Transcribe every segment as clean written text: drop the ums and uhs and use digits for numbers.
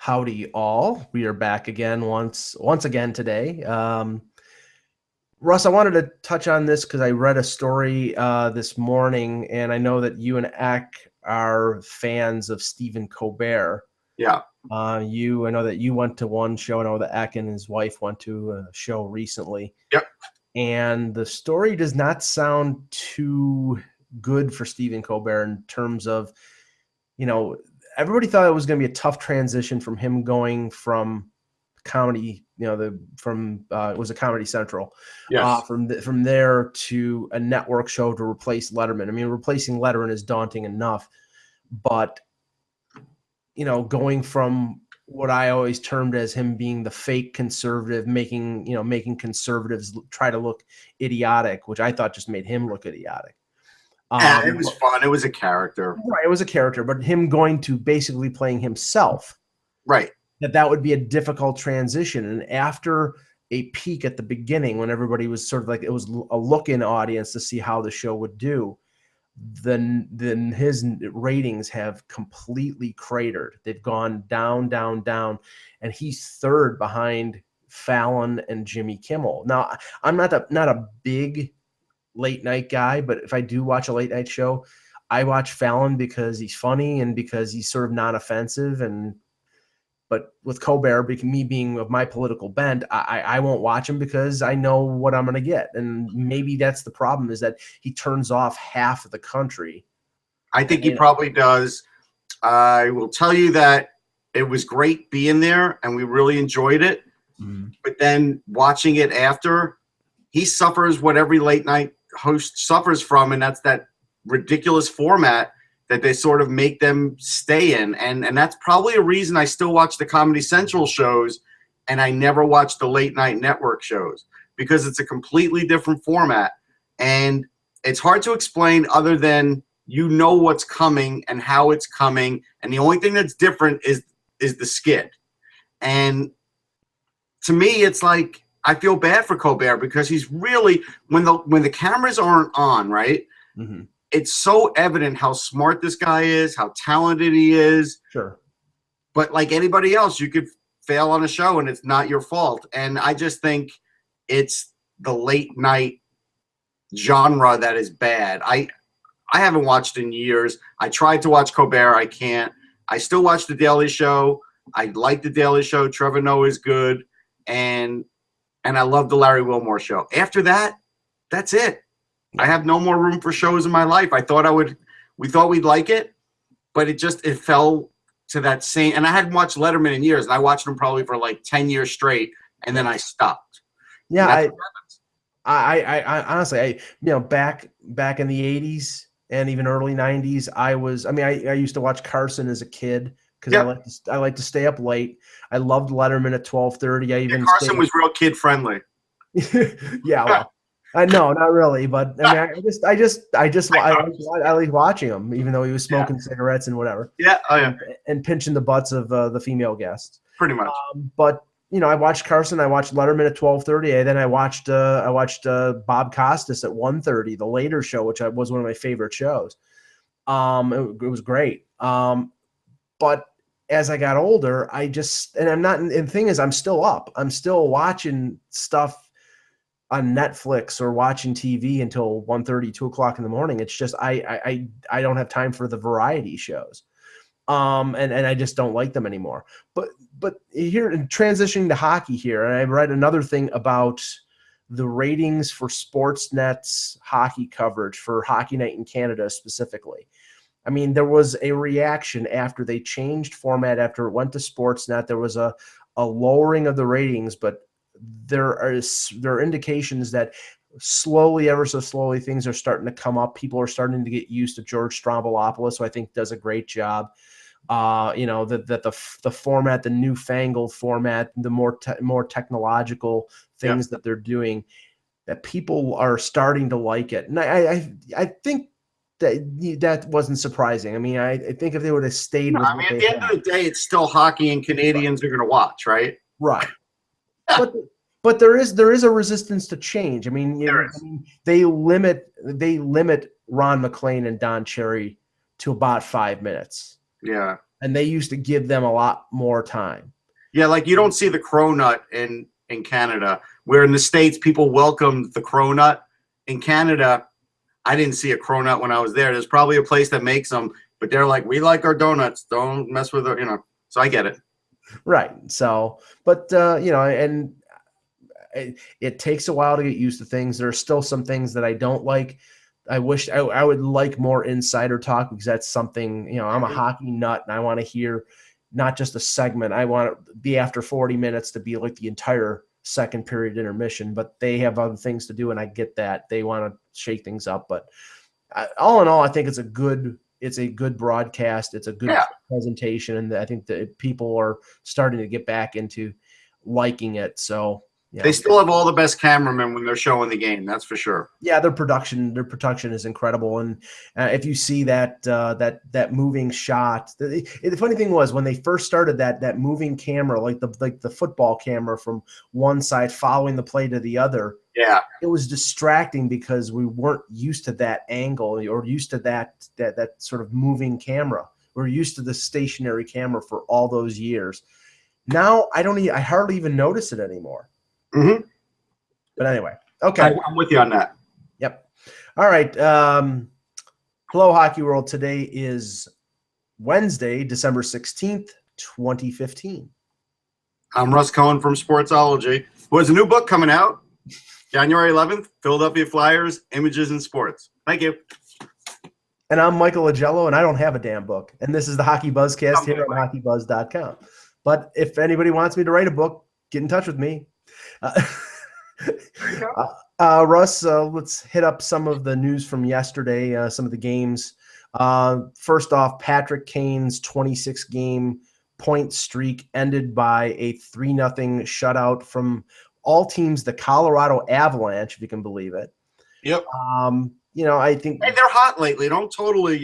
Howdy all. We are back again once again today. Russ, I wanted to touch on this because I read a story this morning, and I know that you and Eck are fans of Stephen Colbert. Yeah. I know that you went to one show. I know that Eck and his wife went to a show recently. Yep. And the story does not sound too good for Stephen Colbert in terms of, everybody thought it was going to be a tough transition from him going from comedy, it was a Comedy Central, Yes. from there to a network show to replace Letterman. I mean, replacing Letterman is daunting enough, but going from what I always termed as him being the fake conservative, making conservatives try to look idiotic, which I thought just made him look idiotic. It was fun. It was a character. Right, it was a character, but him going to basically playing himself. Right. That would be a difficult transition. And after a peak at the beginning, when everybody was sort of like, it was a look-in audience to see how the show would do, then his ratings have completely cratered. They've gone down, down, down, and he's third behind Fallon and Jimmy Kimmel. Now, I'm not a big late night guy, but if I do watch a late night show, I watch Fallon because he's funny and because he's sort of non-offensive. But with Colbert, me being of my political bent, I won't watch him because I know what I'm going to get. And maybe that's the problem, is that he turns off half of the country. I think he probably does. I will tell you that it was great being there and we really enjoyed it. Mm-hmm. But then watching it after, he suffers what every late night host suffers from, and that's that ridiculous format that they sort of make them stay in. And that's probably a reason I still watch the Comedy Central shows and I never watch the late night network shows, because it's a completely different format. And it's hard to explain other than what's coming and how it's coming. And the only thing that's different is the skit. And to me, it's like, I feel bad for Colbert because he's really, when the cameras aren't on, right? Mm-hmm. It's so evident how smart this guy is, how talented he is. Sure. But like anybody else, you could fail on a show and it's not your fault. And I just think it's the late night genre that is bad. I haven't watched in years. I tried to watch Colbert. I can't. I still watch The Daily Show. I like The Daily Show. Trevor Noah is good. And I love the Larry Wilmore Show. After that, that's it. I have no more room for shows in my life. We thought we'd like it, but it fell to that same, and I hadn't watched Letterman in years, and I watched him probably for like 10 years straight, and then I stopped. Yeah. I honestly, back in the 80s and even early 90s, I used to watch Carson as a kid because I like to stay up late. I loved Letterman at 12:30. Carson was real kid friendly. Yeah, well, no, not really, but I mean, I like watching him, even though he was smoking cigarettes and whatever. Yeah, and pinching the butts of the female guests. Pretty much. But I watched Carson. I watched Letterman at 12:30. And then I watched Bob Costas at 1:30, the later show, which was one of my favorite shows. It was great. But as I got older, and the thing is, I'm still up. I'm still watching stuff on Netflix or watching TV until 1:30, 2 o'clock in the morning. It's just, I don't have time for the variety shows. And I just don't like them anymore. But here, transitioning to hockey here, and I read another thing about the ratings for Sportsnet's hockey coverage for Hockey Night in Canada specifically. I mean, there was a reaction after they changed format, after it went to Sportsnet. There was a lowering of the ratings, but there are indications that slowly, ever so slowly, things are starting to come up. People are starting to get used to George Stroumboulopoulos, who I think does a great job. The format, the newfangled format, the more technological things that they're doing, that people are starting to like it. And I think that wasn't surprising. I mean, I think if they would have stayed with at the end of the day, it's still hockey and Canadians are going to watch, right? Right. But there is a resistance to change. I mean, they limit Ron McLean and Don Cherry to about 5 minutes. Yeah. And they used to give them a lot more time. Yeah, like you don't see the cronut in Canada, where in the States people welcomed the cronut. In Canada, I didn't see a cronut when I was there. There's probably a place that makes them, but they're like, we like our donuts. Don't mess with it, So I get it. Right. So, but and it takes a while to get used to things. There are still some things that I don't like. I wish I would like more insider talk, because that's something, I'm a hockey nut and I want to hear not just a segment. I want it to be after 40 minutes to be like the entire second period intermission, but they have other things to do. And I get that they want to shake things up, but all in all, I think it's a good broadcast. It's a good presentation. And I think that people are starting to get back into liking it. So, they still have all the best cameramen when they're showing the game. That's for sure. Yeah, their production is incredible, and if you see that moving shot, the funny thing was when they first started that moving camera, like the football camera from one side following the play to the other. Yeah, it was distracting because we weren't used to that angle or used to that sort of moving camera. We're used to the stationary camera for all those years. Now I hardly even notice it anymore. Mm-hmm. But anyway, okay. I'm with you on that. Yep. All right. Hello, Hockey World. Today is Wednesday, December 16th, 2015. I'm Russ Cohen from Sportsology. There's a new book coming out January 11th, Philadelphia Flyers, Images in Sports. Thank you. And I'm Michael Agello, and I don't have a damn book. And this is the Hockeybuzzcast here on HockeyBuzz.com. But if anybody wants me to write a book, get in touch with me. Russ, let's hit up some of the news from yesterday, some of the games. First off, Patrick Kane's 26-game point streak ended by a 3-0 shutout from all teams, the Colorado Avalanche, if you can believe it. Yep. I think they're hot lately. Don't totally,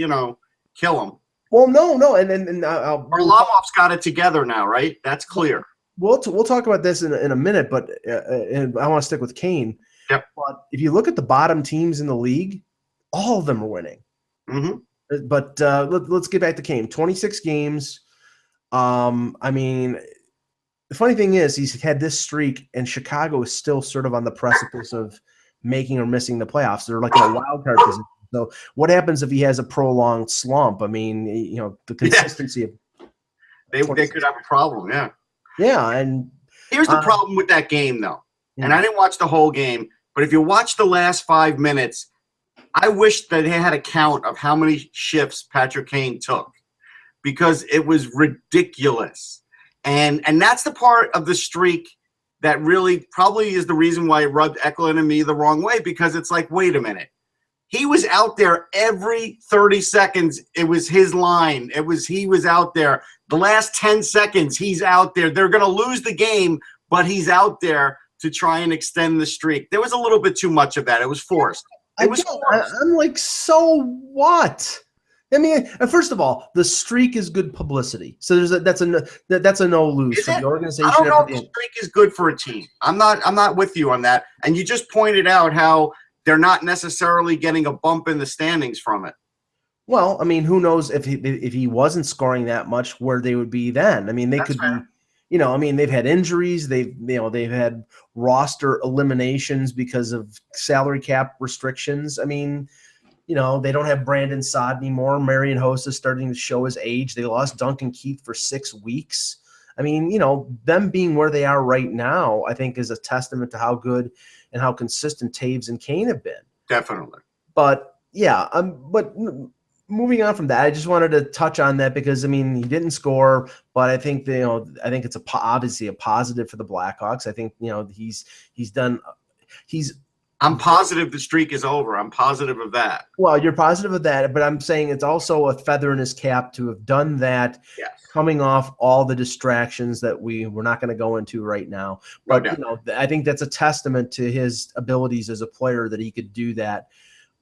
kill them. Well, no, and Varlamov's got it together now, right? That's clear. We'll talk about this in a minute, but and I want to stick with Kane. Yep. But if you look at the bottom teams in the league, all of them are winning. Mm-hmm. But let's get back to Kane. 26 games. I mean, the funny thing is he's had this streak, and Chicago is still sort of on the precipice of making or missing the playoffs. They're like in a wild card position. So what happens if he has a prolonged slump? I mean, the consistency of they could have a problem. Yeah. Yeah, and here's the problem with that game, though. And I didn't watch the whole game, but if you watch the last 5 minutes, I wish that they had a count of how many shifts Patrick Kane took, because it was ridiculous. And that's the part of the streak that really probably is the reason why it rubbed Eklund and me the wrong way, because it's like, wait a minute. He was out there every 30 seconds. It was his line. He was out there. The last 10 seconds, he's out there. They're going to lose the game, but he's out there to try and extend the streak. There was a little bit too much of that. It was forced. I'm like, so what? I mean, first of all, the streak is good publicity. So that's a no lose for the organization. I don't know if the streak is good for a team. I'm not with you on that. And you just pointed out how they're not necessarily getting a bump in the standings from it. Well, I mean, who knows if he wasn't scoring that much, where they would be then? I mean, they could be, I mean, they've had injuries, they've had roster eliminations because of salary cap restrictions. I mean, they don't have Brandon Saad anymore. Marian Hossa is starting to show his age. They lost Duncan Keith for 6 weeks. I mean, them being where they are right now, I think is a testament to how good and how consistent Taves and Kane have been. Definitely. But yeah, but moving on from that, I just wanted to touch on that because, I mean, he didn't score, but I think I think it's obviously a positive for the Blackhawks. I think I'm positive the streak is over. I'm positive of that. Well, you're positive of that, but I'm saying it's also a feather in his cap to have done that. Yes. Coming off all the distractions that we're not going to go into right now. But I think that's a testament to his abilities as a player that he could do that.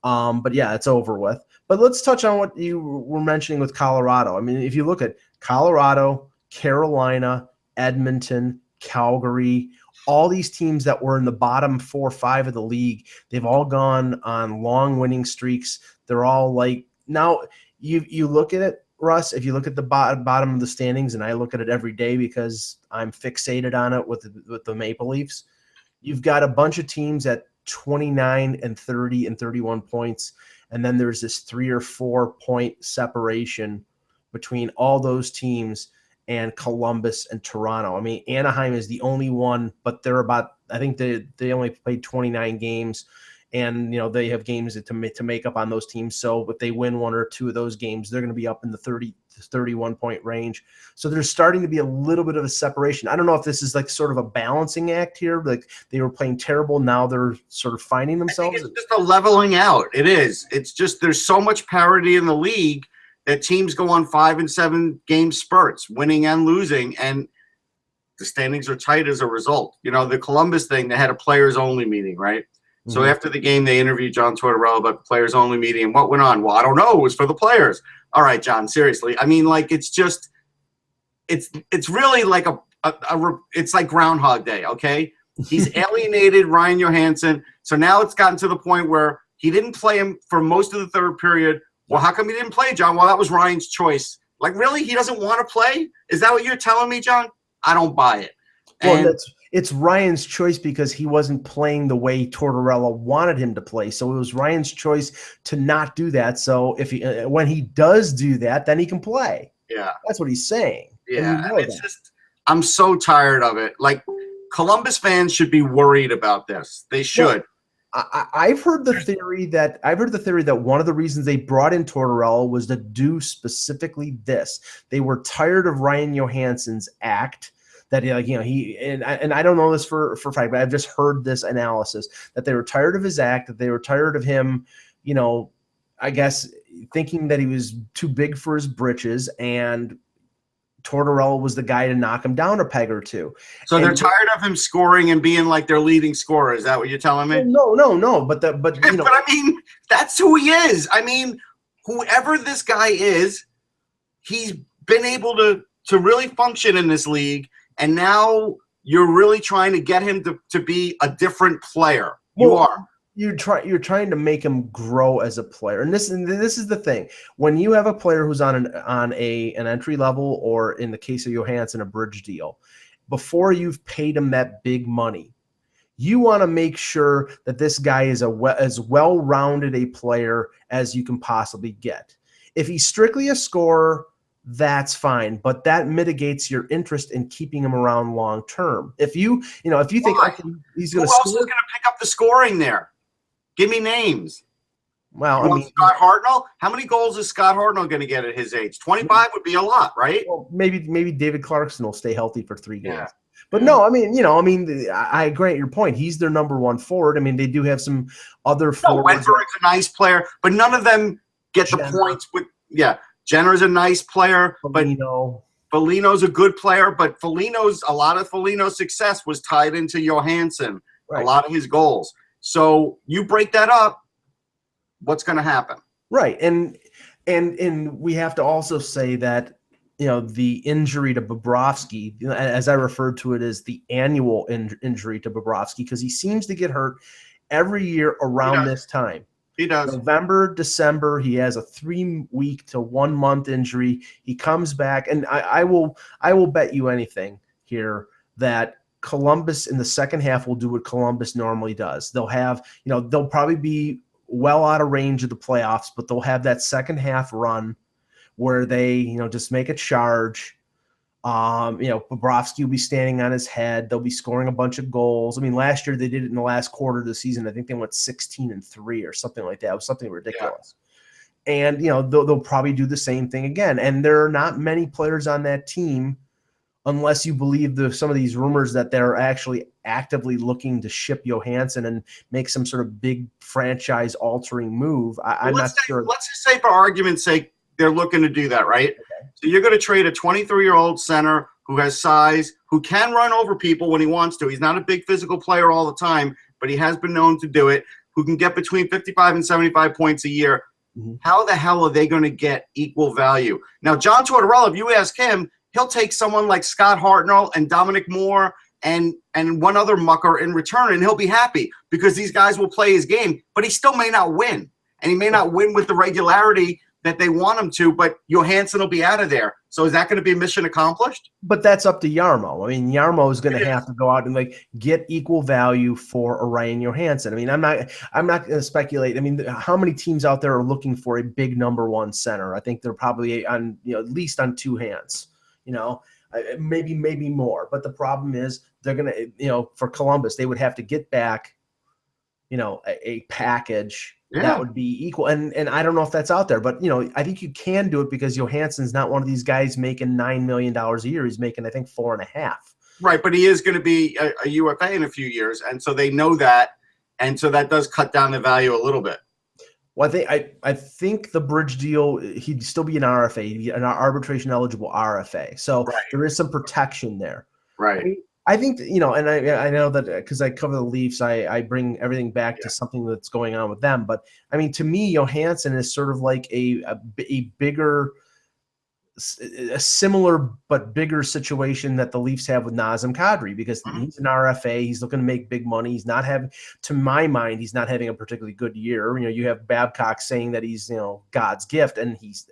But yeah, it's over with. But let's touch on what you were mentioning with Colorado. I mean, if you look at Colorado, Carolina, Edmonton, Calgary, all these teams that were in the bottom 4 or 5 of the league, they've all gone on long winning streaks. They're all like, now you look at it, Russ, if you look at the bottom of the standings, and I look at it every day because I'm fixated on it with the Maple Leafs, you've got a bunch of teams at 29 and 30 and 31 points, and then there's this 3 or 4 point separation between all those teams and Columbus and Toronto. I mean, Anaheim is the only one, but they're about, I think they only played 29 games, and they have games to make up on those teams. So if they win 1 or 2 of those games, they're going to be up in the 30 to 31 point range. So there's starting to be a little bit of a separation. I don't know if this is like sort of a balancing act here. Like they were playing terrible, now they're sort of finding themselves. I think it's just a leveling out. It is. It's just there's so much parity in the league that teams go on 5 and 7 game spurts, winning and losing, and the standings are tight as a result. The Columbus thing, they had a players-only meeting, right? Mm-hmm. So after the game, they interviewed John Tortorella about the players-only meeting, and what went on? Well, I don't know. It was for the players. All right, John, seriously. I mean, like, it's just – it's really like it's like Groundhog Day, okay? He's alienated Ryan Johansson, so now it's gotten to the point where he didn't play him for most of the third period. Well, how come he didn't play, John? Well, that was Ryan's choice. Like, really? He doesn't want to play? Is that what you're telling me, John? I don't buy it. Well, it's Ryan's choice because he wasn't playing the way Tortorella wanted him to play. So it was Ryan's choice to not do that. So when he does do that, then he can play. Yeah. That's what he's saying. Yeah. I'm so tired of it. Like, Columbus fans should be worried about this. They should. Well, I've heard the theory that one of the reasons they brought in Tortorella was to do specifically this. They were tired of Ryan Johansson's act. That and I don't know this for fact, but I've just heard this analysis that they were tired of his act, that they were tired of him, I guess thinking that he was too big for his britches, and Tortorella was the guy to knock him down a peg or two. So they're tired of him scoring and being like their leading scorer. Is that what you're telling me? No. But I mean, that's who he is. I mean, whoever this guy is, he's been able to really function in this league, and now you're really trying to get him to be a different player. You are. You're trying to make him grow as a player, and this is the thing. When you have a player who's on an entry level, or in the case of Johansson, a bridge deal, before you've paid him that big money, you want to make sure that this guy is as well-rounded a player as you can possibly get. If he's strictly a scorer, that's fine, but that mitigates your interest in keeping him around long term. If you think okay, he's going to score, who else is going to pick up the scoring there? Give me names. Well, Scott Hartnell. How many goals is Scott Hartnell going to get at his age? 25 would be a lot, right? Well, maybe David Clarkson will stay healthy for 3 games. Yeah. But no, I agree with your point. He's their number one forward. I mean, they do have some other forwards. Wentworth's a nice player, but none of them get the points with. Yeah, Jenner's a nice player, but Foligno's a good player. But a lot of Foligno's success was tied into Johansson. Right. A lot of his goals. So you break that up, what's going to happen? Right, and we have to also say that the injury to Bobrovsky, as I referred to it, as the annual injury to Bobrovsky, because he seems to get hurt every year around this time. He does. November, December, he has a 3-week to 1 month injury. He comes back, and I will bet you anything here that Columbus in the second half will do what Columbus normally does. They'll have, they'll probably be well out of range of the playoffs, but they'll have that second half run where they, just make a charge. Bobrovsky will be standing on his head. They'll be scoring a bunch of goals. I mean, last year they did it in the last quarter of the season. I think they went 16-3 or something like that. It was something ridiculous. Yeah. And, they'll probably do the same thing again. And there are not many players on that team, unless you believe some of these rumors that they're actually actively looking to ship Johansson and make some sort of big franchise-altering move. I'm not sure. Let's just say, for argument's sake, they're looking to do that, right? Okay. So you're going to trade a 23-year-old center who has size, who can run over people when he wants to. He's not a big physical player all the time, but he has been known to do it, who can get between 55 and 75 points a year. Mm-hmm. How the hell are they going to get equal value? Now, John Tortorella, if you ask him, he'll take someone like Scott Hartnell and Dominic Moore and one other mucker in return, and he'll be happy because these guys will play his game, but he still may not win. And he may not win with the regularity that they want him to, but Johansson will be out of there. So is that going to be mission accomplished? But that's up to Yarmo. I mean, Yarmo is going to have to go out and like get equal value for Orion Johansson. I mean, I'm not going to speculate. I mean, how many teams out there are looking for a big number one center? I think they're probably on, at least on two hands, maybe more. But the problem is they're going to, for Columbus, they would have to get back, a package that would be equal. And I don't know if that's out there, but I think you can do it because Johansson's not one of these guys making $9 million a year. He's making, I think, 4.5. Right, but he is going to be a UFA in a few years, and so they know that, and so that does cut down the value a little bit. Well, I think the bridge deal, he'd still be an RFA, an arbitration eligible RFA. So there is some protection there. Right. I think, and I know that because I cover the Leafs, I bring everything back to something that's going on with them. But, I mean, to me, Johansson is sort of like a bigger, a similar but bigger situation that the Leafs have with Nazem Kadri, because he's an RFA. He's looking to make big money. He's not having, to my mind, he's not having a particularly good year. You have Babcock saying that he's, God's gift, and he's,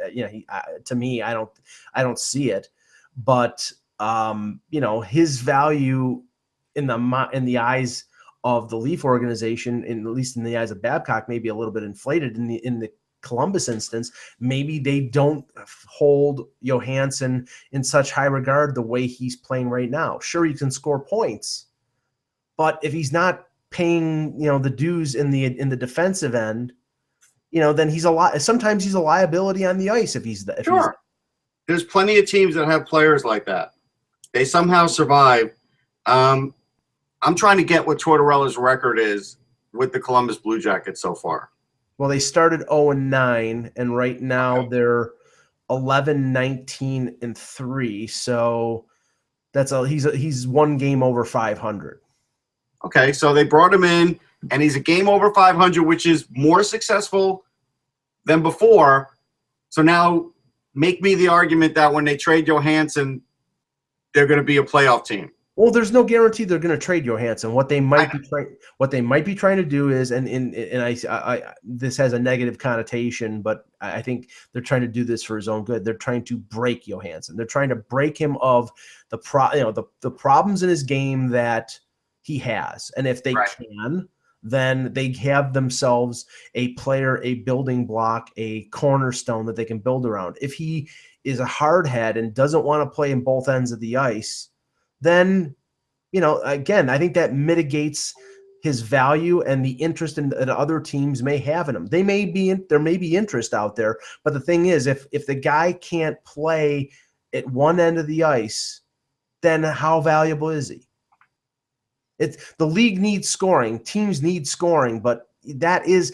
to me, I don't see it. But his value in the eyes of the Leaf organization, at least in the eyes of Babcock, may be a little bit inflated. In the Columbus instance, maybe they don't hold Johansson in such high regard the way he's playing right now. Sure, he can score points, but if he's not paying, the dues in the defensive end, then sometimes he's a liability on the ice if he's sure. There's plenty of teams that have players like that. They somehow survive. I'm trying to get what Tortorella's record is with the Columbus Blue Jackets so far. Well, they started 0-9, and right now they're 11-19-3. So he's one game over 500. Okay, so they brought him in, and he's a game over 500, which is more successful than before. So now make me the argument that when they trade Johansson, they're going to be a playoff team. Well, there's no guarantee they're going to trade Johansson. What they might be trying to do is, and I this has a negative connotation, but I think they're trying to do this for his own good. They're trying to break Johansson. They're trying to break him of the problems in his game that he has, and if they can, then they have themselves a player, a building block, a cornerstone that they can build around. If he is a hardhead and doesn't want to play in both ends of the ice, then, again, I think that mitigates his value and the interest that other teams may have in him. There may be interest out there, but the thing is, if the guy can't play at one end of the ice, then how valuable is he? The league needs scoring. Teams need scoring, but that is,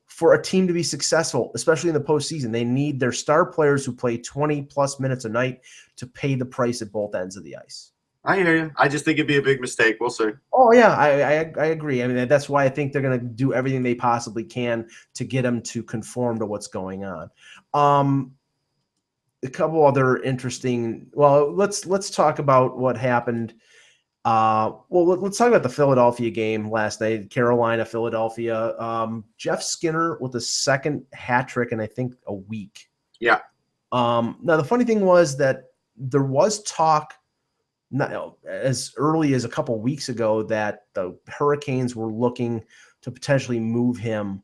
for a team to be successful, especially in the postseason, they need their star players who play 20-plus minutes a night to pay the price at both ends of the ice. I hear you. I just think it'd be a big mistake. We'll see. Oh, yeah, I agree. I mean, that's why I think they're going to do everything they possibly can to get him to conform to what's going on. A couple other interesting – well, let's talk about what happened. Let's talk about the Philadelphia game last night, Carolina, Philadelphia. Jeff Skinner with the second hat trick in, I think, a week. Yeah. Now, the funny thing was that there was talk as early as a couple weeks ago that the Hurricanes were looking to potentially move him,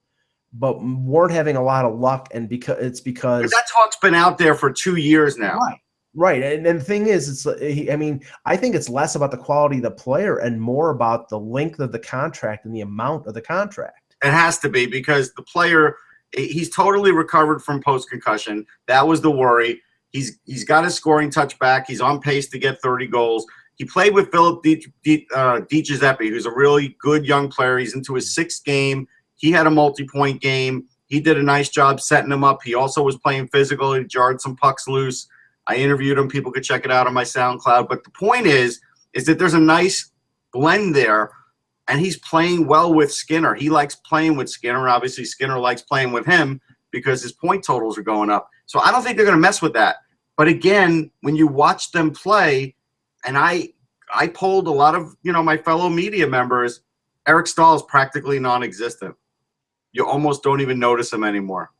but weren't having a lot of luck. And because but that talk's been out there for 2 years now. Right. And the thing is, I think it's less about the quality of the player and more about the length of the contract and the amount of the contract. It has to be, because the player, he's totally recovered from post-concussion. That was the worry. He's got his scoring touch back. He's on pace to get 30 goals. He played with Philip DiGiuseppe, who's a really good young player. He's into his 6th game. He had a multi-point game. He did a nice job setting him up. He also was playing physical. He jarred some pucks loose. I interviewed him. People could check it out on my SoundCloud. But the point is that there's a nice blend there, and he's playing well with Skinner. He likes playing with Skinner. Obviously, Skinner likes playing with him because his point totals are going up. So I don't think they're going to mess with that. But again, when you watch them play, and I polled a lot of my fellow media members, Eric Stahl is practically non-existent. You almost don't even notice him anymore.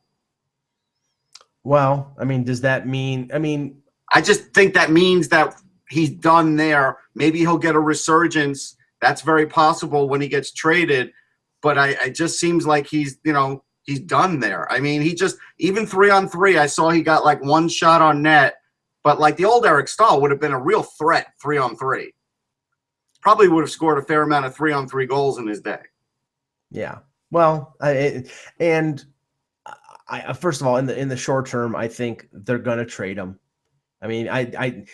Well, I mean, does that mean? I mean, I just think that means that he's done there. Maybe he'll get a resurgence. That's very possible when he gets traded. But it just seems like he's done there. I mean, he just, even 3-on-3, I saw he got like one shot on net. But like the old Eric Stahl would have been a real threat 3-on-3. Probably would have scored a fair amount of 3-on-3 goals in his day. Yeah. Well, first of all, in the short term, I think they're going to trade him. I mean, I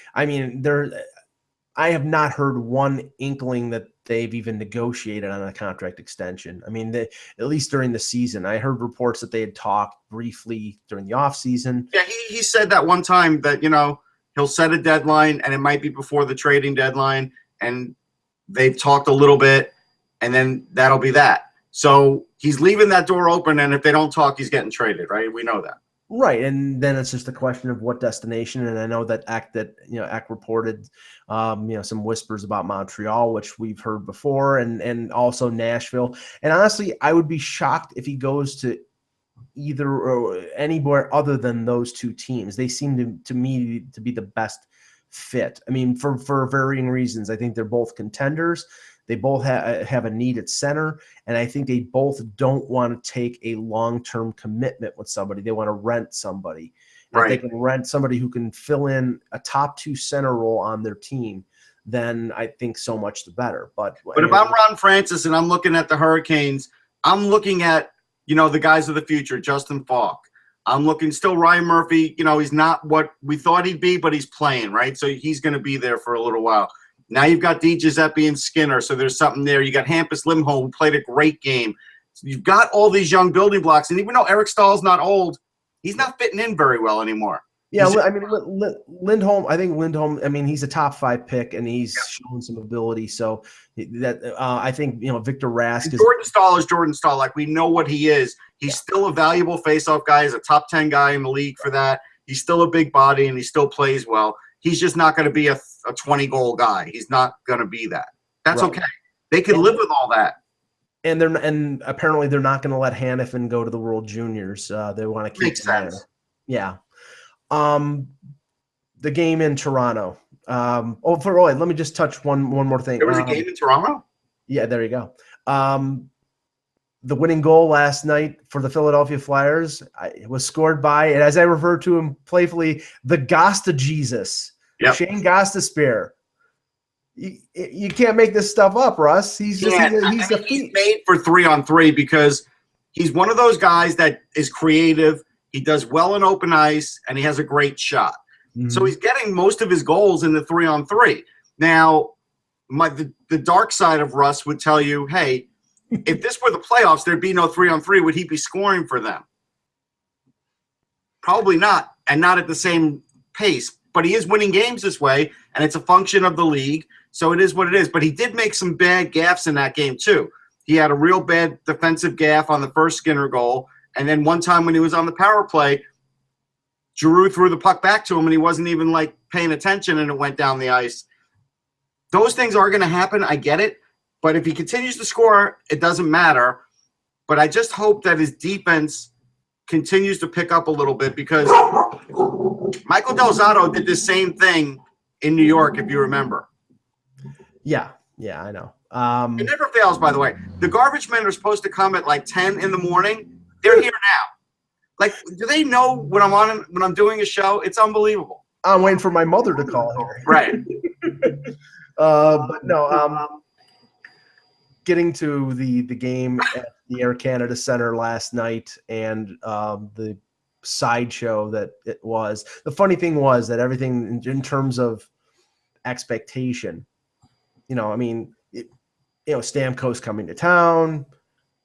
have not heard one inkling that they've even negotiated on a contract extension. I mean, at least during the season, I heard reports that they had talked briefly during the offseason. Yeah, he said that one time that, he'll set a deadline and it might be before the trading deadline. And they've talked a little bit and then that'll be that. So he's leaving that door open. And if they don't talk, he's getting traded, right? We know that. Right, and then it's just a question of what destination. And I know that Eck reported, some whispers about Montreal, which we've heard before, and also Nashville. And honestly, I would be shocked if he goes to either or anywhere other than those two teams. They seem to me to be the best fit. I mean, for varying reasons. I think they're both contenders. They both have a need at center, and I think they both don't want to take a long-term commitment with somebody. They want to rent somebody. Right. If they can rent somebody who can fill in a top two center role on their team, then I think so much the better. But if I'm Ron Francis and I'm looking at the Hurricanes, I'm looking at, the guys of the future, Justin Falk. I'm looking still Ryan Murphy. He's not what we thought he'd be, but he's playing, right? So he's going to be there for a little while. Now you've got D. Giuseppe and Skinner, so there's something there. You got Hampus Lindholm, who played a great game. So you've got all these young building blocks. And even though Eric Stahl's not old, he's not fitting in very well anymore. Yeah, I mean, Lindholm, he's a top 5 pick, and he's shown some ability. So that I think, Victor Rask is – Jordan Stahl is Jordan Stahl. Like, we know what he is. He's still a valuable faceoff guy. He's a top 10 guy in the league for that. He's still a big body, and he still plays well. He's just not going to be a 20-goal guy. He's not going to be that. That's right. Okay. They can live with all that. And apparently they're not going to let Hannafin go to the World Juniors. They want to keep Makes him sense. there. Yeah. The game in Toronto. Let me just touch one more thing. There was a game in Toronto? Yeah, there you go. The winning goal last night for the Philadelphia Flyers was scored by, and as I refer to him playfully, the Gosta Jesus. Yep. Shane Gostisbehere. You can't make this stuff up, Russ. He's made for 3-on-3 because he's one of those guys that is creative. He does well in open ice, and he has a great shot. Mm-hmm. So he's getting most of his goals in the 3-on-3. Now, the dark side of Russ would tell you, hey, if this were the playoffs, there'd be no 3-on-3. Would he be scoring for them? Probably not, and not at the same pace. But he is winning games this way, and it's a function of the league. So it is what it is. But he did make some bad gaffes in that game, too. He had a real bad defensive gaffe on the first Skinner goal. And then one time when he was on the power play, Giroux threw the puck back to him, and he wasn't even, paying attention, and it went down the ice. Those things are going to happen. I get it. But if he continues to score, it doesn't matter. But I just hope that his defense continues to pick up a little bit because Michael Del Zotto did the same thing in New York, if you remember. Yeah, I know. It never fails, by the way. The garbage men are supposed to come at 10 in the morning. They're here now. Do they know when I'm doing a show? It's unbelievable. I'm waiting for my mother to call here. Right. But no. Getting to the game at the Air Canada Center last night and the sideshow that it was. The funny thing was that everything in terms of expectation, Stamkos coming to town,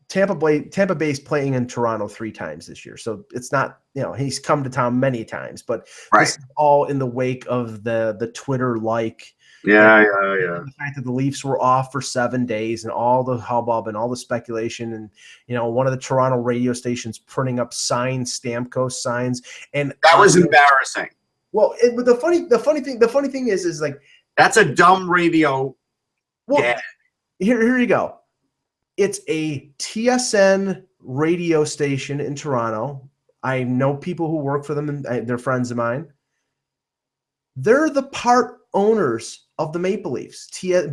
Tampa Bay's playing in Toronto 3 times this year. So it's not, he's come to town many times, but This is all in the wake of the Twitter Yeah. The fact that the Leafs were off for 7 days and all the hubbub and all the speculation and, one of the Toronto radio stations printing up Stamkos signs. And that was embarrassing. Well, but the funny thing is that's a dumb radio. Well, here you go. It's a TSN radio station in Toronto. I know people who work for them, and they're friends of mine. They're the part owners of the Maple Leafs.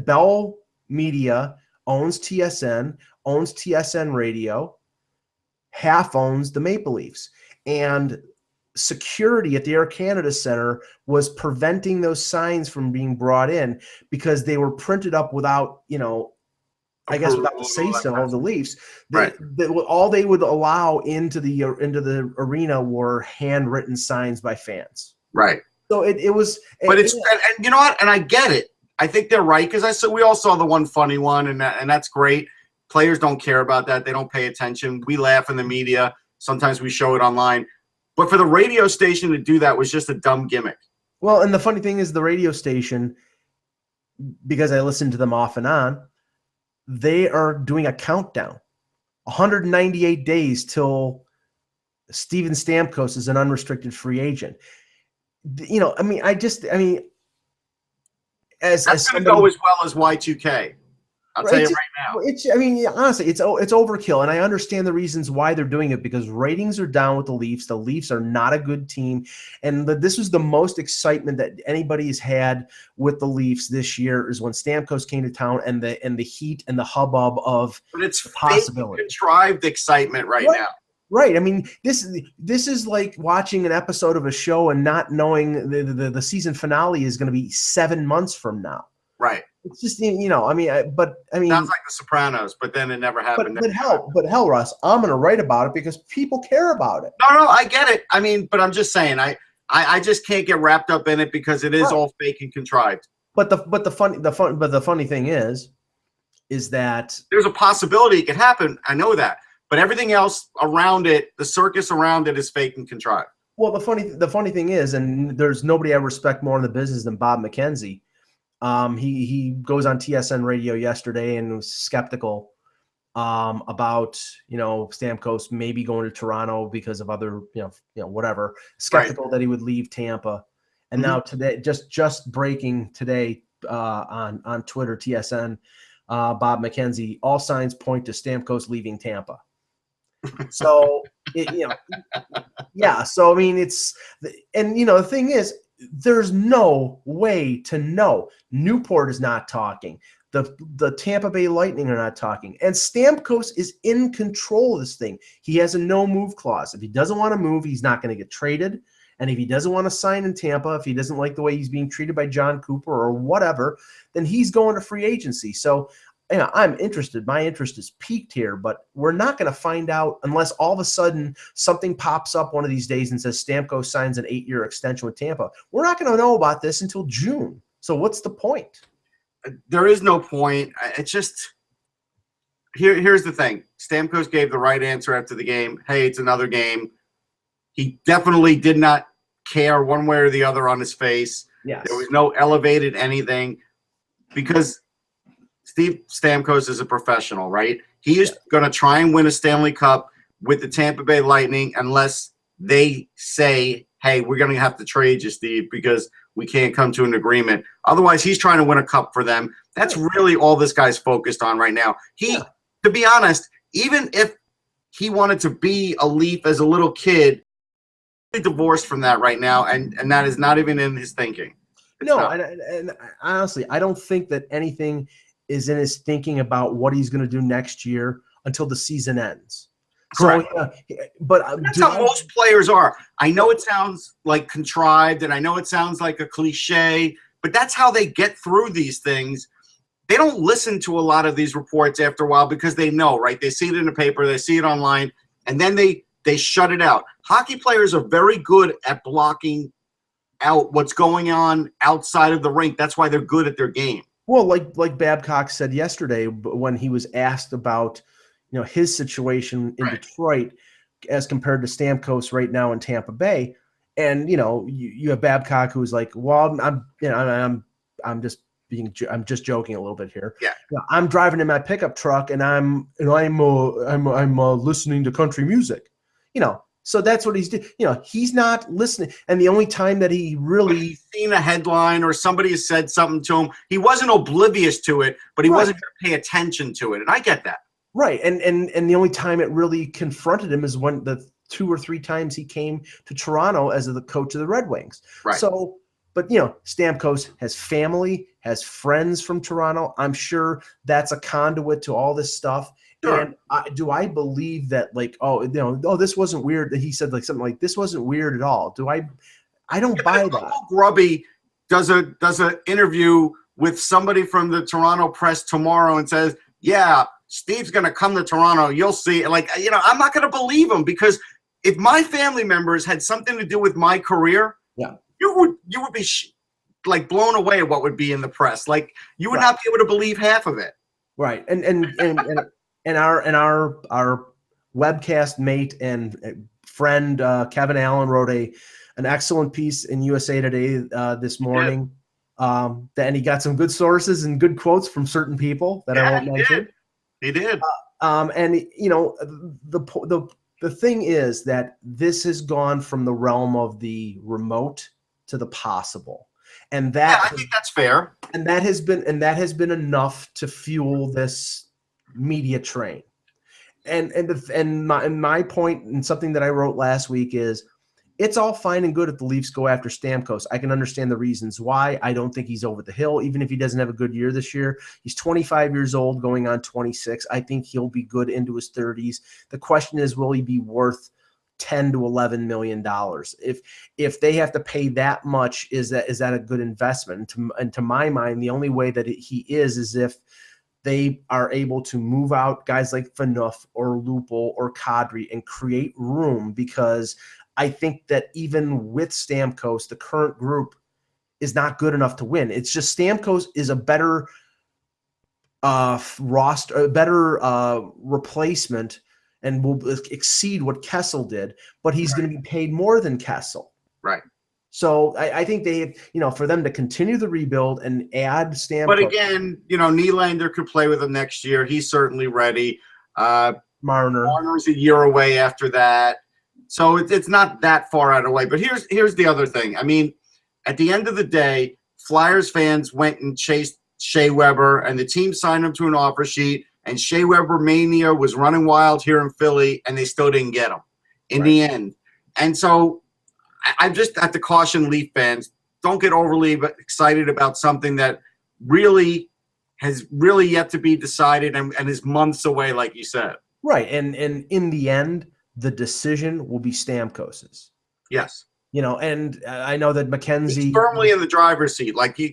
Bell Media owns TSN, owns TSN Radio, half owns the Maple Leafs. And security at the Air Canada Center was preventing those signs from being brought in because they were printed up without, I guess without the say-so of the Leafs. All they would allow into the arena were handwritten signs by fans. Right. So it was, but and you know what? And I get it. I think they're right because we all saw the one funny one, and that's great. Players don't care about that; they don't pay attention. We laugh in the media. Sometimes we show it online, but for the radio station to do that was just a dumb gimmick. Well, and the funny thing is, the radio station, because I listen to them off and on, they are doing a countdown, 198 days till Steven Stamkos is an unrestricted free agent. That's going to go as well as Y2K. I'll tell you right now. Honestly, it's overkill, and I understand the reasons why they're doing it because ratings are down with the Leafs. The Leafs are not a good team, and this was the most excitement that anybody's had with the Leafs this year is when Stamkos came to town and the heat and the hubbub of but it's the possibility, contrived excitement right now. Right. I mean, this is like watching an episode of a show and not knowing the season finale is going to be 7 months from now. Right. It's just, sounds like The Sopranos, but then it never happened. But hell, Russ, I'm going to write about it because people care about it. No, I get it. I mean, but I'm just saying, I just can't get wrapped up in it because it is all fake and contrived. But the funny thing is that there's a possibility it could happen. I know that. But everything else around it, the circus around it, is fake and contrived. Well, the funny thing is, and there's nobody I respect more in the business than Bob McKenzie. He goes on TSN Radio yesterday and was skeptical about Stamkos maybe going to Toronto because of other whatever. Skeptical that he would leave Tampa. And now today, just breaking today on Twitter, TSN, Bob McKenzie, all signs point to Stamkos leaving Tampa. So, So, I mean, the thing is, there's no way to know. Newport is not talking. The Tampa Bay Lightning are not talking. And Stamkos is in control of this thing. He has a no-move clause. If he doesn't want to move, he's not going to get traded. And if he doesn't want to sign in Tampa, if he doesn't like the way he's being treated by John Cooper or whatever, then he's going to free agency. So, I'm interested. My interest is peaked here, but we're not going to find out unless all of a sudden something pops up one of these days and says Stamkos signs an 8-year extension with Tampa. We're not going to know about this until June. So what's the point? There is no point. It's just here's the thing. Stamkos gave the right answer after the game. Hey, it's another game. He definitely did not care one way or the other on his face. Yes. There was no elevated anything because Steve Stamkos is a professional, right? He is going to try and win a Stanley Cup with the Tampa Bay Lightning unless they say, hey, we're going to have to trade you, Steve, because we can't come to an agreement. Otherwise, he's trying to win a cup for them. That's really all this guy's focused on right now. To be honest, even if he wanted to be a Leaf as a little kid, he's divorced from that right now, and that is not even in his thinking. And honestly, I don't think that anything – is in his thinking about what he's going to do next year until the season ends. Correct. So, but that's how most players are. I know it sounds like contrived, and I know it sounds like a cliche, but that's how they get through these things. They don't listen to a lot of these reports after a while because they know, right? They see it in the paper, they see it online, and then they shut it out. Hockey players are very good at blocking out what's going on outside of the rink. That's why they're good at their game. Well, like Babcock said yesterday when he was asked about, his situation in Detroit as compared to Stamkos right now in Tampa Bay, and you have Babcock who's like, well, I'm just joking a little bit here. Yeah, I'm driving in my pickup truck and I'm listening to country music, So that's what he's doing. He's not listening. And the only time that he really he's seen a headline or somebody has said something to him, he wasn't oblivious to it, but he wasn't going to pay attention to it. And I get that. Right. And the only time it really confronted him is when the 2 or 3 times he came to Toronto as the coach of the Red Wings. Right. So, but Stamkos has family, has friends from Toronto. I'm sure that's a conduit to all this stuff. Sure. And do I believe that this wasn't weird, that he said like something like this wasn't weird at all? I don't buy that. Uncle Grubby does a interview with somebody from the Toronto press tomorrow and says, yeah, Steve's going to come to Toronto. You'll see. Like, I'm not going to believe him, because if my family members had something to do with my career, yeah, you would be like blown away at what would be in the press. Like, you would not be able to believe half of it. Right. And our webcast mate and friend Kevin Allen wrote an excellent piece in USA Today this morning. And he got some good sources and good quotes from certain people that I won't mention. He did. And the thing is that this has gone from the realm of the remote to the possible, and that I think that's fair. And that has been enough to fuel this media train. And my point, and something that I wrote last week, is it's all fine and good if the Leafs go after Stamkos. I can understand the reasons why. I don't think he's over the hill, even if he doesn't have a good year this year. He's 25 years old, going on 26. I think he'll be good into his 30s. The question is, will he be worth $10 to $11 million? If they have to pay that much, is that a good investment? And to my mind, the only way that he is if they are able to move out guys like Phaneuf or Lupul or Kadri and create room, because I think that even with Stamkos, the current group is not good enough to win. It's just Stamkos is a better roster, a better replacement, and will exceed what Kessel did, but he's going to be paid more than Kessel. Right. So I think they, for them to continue the rebuild and add Stamkos. But again, Nylander could play with him next year. He's certainly ready. Marner's a year away after that. So it's not that far out of the way. But here's the other thing. I mean, at the end of the day, Flyers fans went and chased Shea Weber, and the team signed him to an offer sheet, and Shea Weber mania was running wild here in Philly, and they still didn't get him in the end. And so I just have to caution Leaf fans, don't get overly excited about something that really has yet to be decided and is months away, like you said. Right. And in the end, the decision will be Stamkos's. Yes. And I know that Mackenzie, he's firmly in the driver's seat. Like he's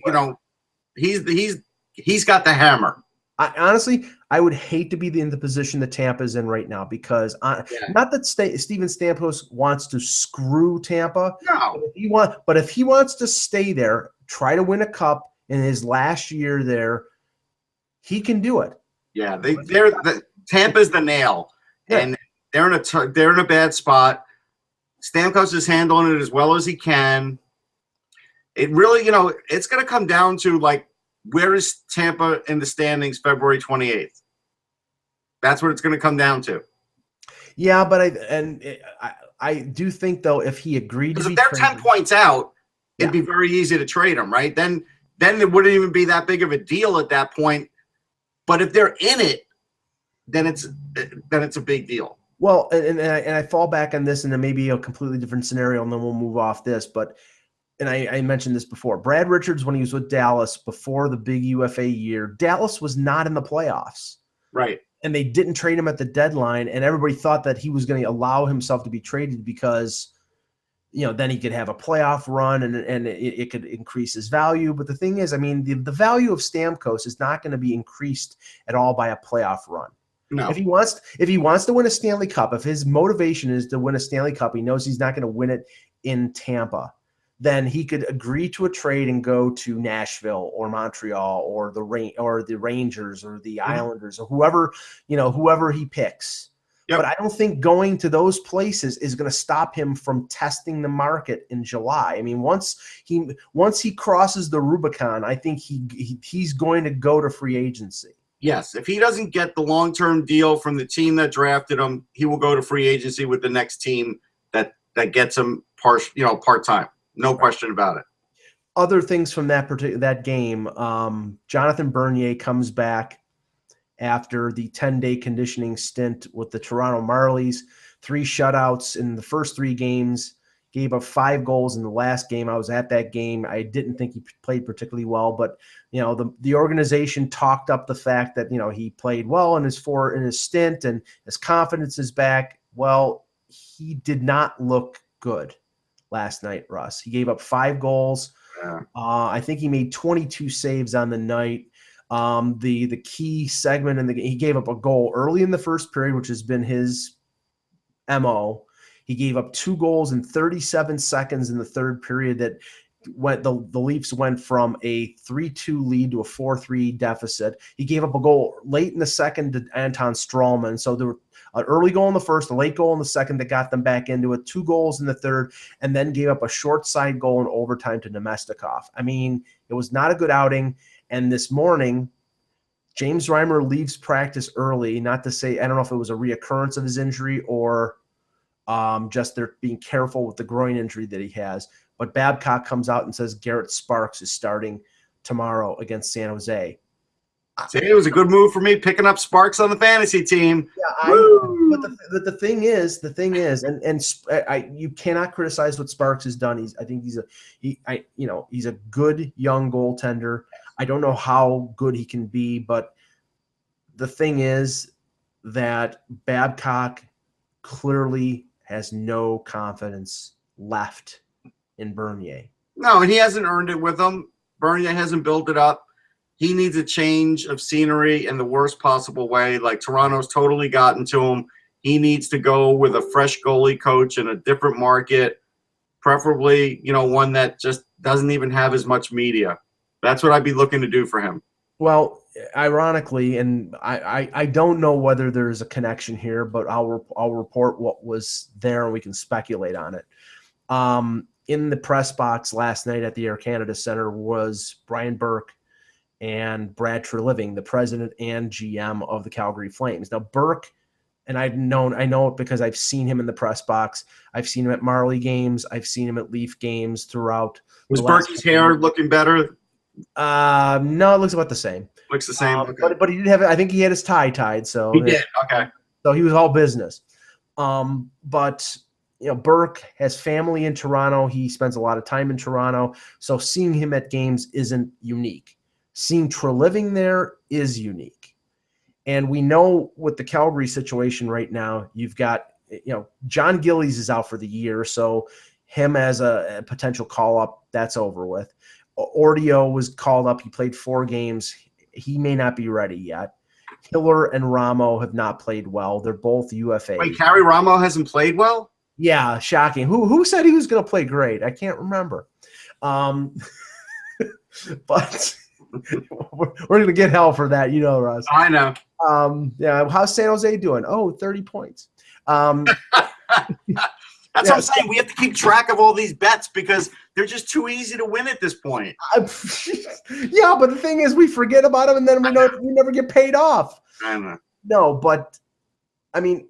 got the hammer. I would hate to be in the position that Tampa's in right now, because not that Steven Stamkos wants to screw Tampa. No. But if he wants to stay there, try to win a cup in his last year there, he can do it. Yeah, Tampa's the nail, and they're in a bad spot. Stamkos is handling it as well as he can. It really, it's going to come down to, like, where is Tampa in the standings February 28th? That's what it's going to come down to. Yeah, but I do think, though, if he agreed to be traded, if they're 10 points out, it'd be very easy to trade him, right? Then it wouldn't even be that big of a deal at that point. But if they're in it, then it's a big deal. Well, and I fall back on this, and then maybe a completely different scenario, and then we'll move off this. But and I mentioned this before, Brad Richards, when he was with Dallas before the big UFA year, Dallas was not in the playoffs. Right. And they didn't trade him at the deadline, and everybody thought that he was going to allow himself to be traded because, then he could have a playoff run and it could increase his value. But the thing is, I mean, the value of Stamkos is not going to be increased at all by a playoff run. No. If he wants to win a Stanley Cup, if his motivation is to win a Stanley Cup, he knows he's not going to win it in Tampa, then he could agree to a trade and go to Nashville or Montreal or the Rangers or the Islanders or whoever he picks. Yep. But I don't think going to those places is going to stop him from testing the market in July. I mean, once he crosses the Rubicon, I think he's going to go to free agency. Yes, if he doesn't get the long-term deal from the team that drafted him, he will go to free agency with the next team that gets him part-time. No question about it. Other things from that game, Jonathan Bernier comes back after the 10-day conditioning stint with the Toronto Marlies, 3 shutouts in the first 3 games, gave up 5 goals in the last game. I was at that game. I didn't think he played particularly well, but the organization talked up the fact that he played well in his stint and his confidence is back. Well, he did not look good last night, Russ. He gave up 5 goals. Yeah. I think he made 22 saves on the night. The key segment in the game, he gave up a goal early in the first period, which has been his MO. He gave up 2 goals in 37 seconds in the third period that went the Leafs went from a 3-2 lead to a 4-3 deficit. He gave up a goal late in the second to Anton Strawman. So there were an early goal in the first, a late goal in the second that got them back into it, 2 goals in the third, and then gave up a short side goal in overtime to Nemestikov. I mean, it was not a good outing. And this morning, James Reimer leaves practice early, not to say, I don't know if it was a reoccurrence of his injury or just they're being careful with the groin injury that he has. But Babcock comes out and says Garrett Sparks is starting tomorrow against San Jose. See, it was a good move for me picking up Sparks on the fantasy team. Yeah, but the thing is, and you cannot criticize what Sparks has done. I think he's a good young goaltender. I don't know how good he can be, but the thing is that Babcock clearly has no confidence left in Bernier. No, and he hasn't earned it with him. Bernier hasn't built it up. He needs a change of scenery in the worst possible way. Like Toronto's totally gotten to him. He needs to go with a fresh goalie coach in a different market, preferably, one that just doesn't even have as much media. That's what I'd be looking to do for him. Well, ironically, and I don't know whether there's a connection here, but I'll report what was there and we can speculate on it. In the press box last night at the Air Canada Center was Brian Burke and Brad Treliving, the president and GM of the Calgary Flames. Now, Burke, and I know it because I've seen him in the press box. I've seen him at Marley games. I've seen him at Leaf games throughout. Was Burke's hair looking better? No, it looks about the same. Looks the same. Okay. But he did have. I think he had his tie tied. So he did. Okay. So he was all business. But Burke has family in Toronto. He spends a lot of time in Toronto. So seeing him at games isn't unique. Seeing Treliving there is unique. And we know with the Calgary situation right now, you've got, John Gillies is out for the year. So him as a potential call-up, that's over with. Ordio was called up. He played 4 games. He may not be ready yet. Hiller and Ramo have not played well. They're both UFA. Wait, Carrie Ramo hasn't played well? Yeah, shocking. Who said he was going to play great? I can't remember. But we're going to get hell for that, Russ. I know. Yeah, how's San Jose doing? 30 points. That's what I'm saying. We have to keep track of all these bets because they're just too easy to win at this point. Yeah, but the thing is, we forget about them and then we never get paid off. I know. No, but I mean,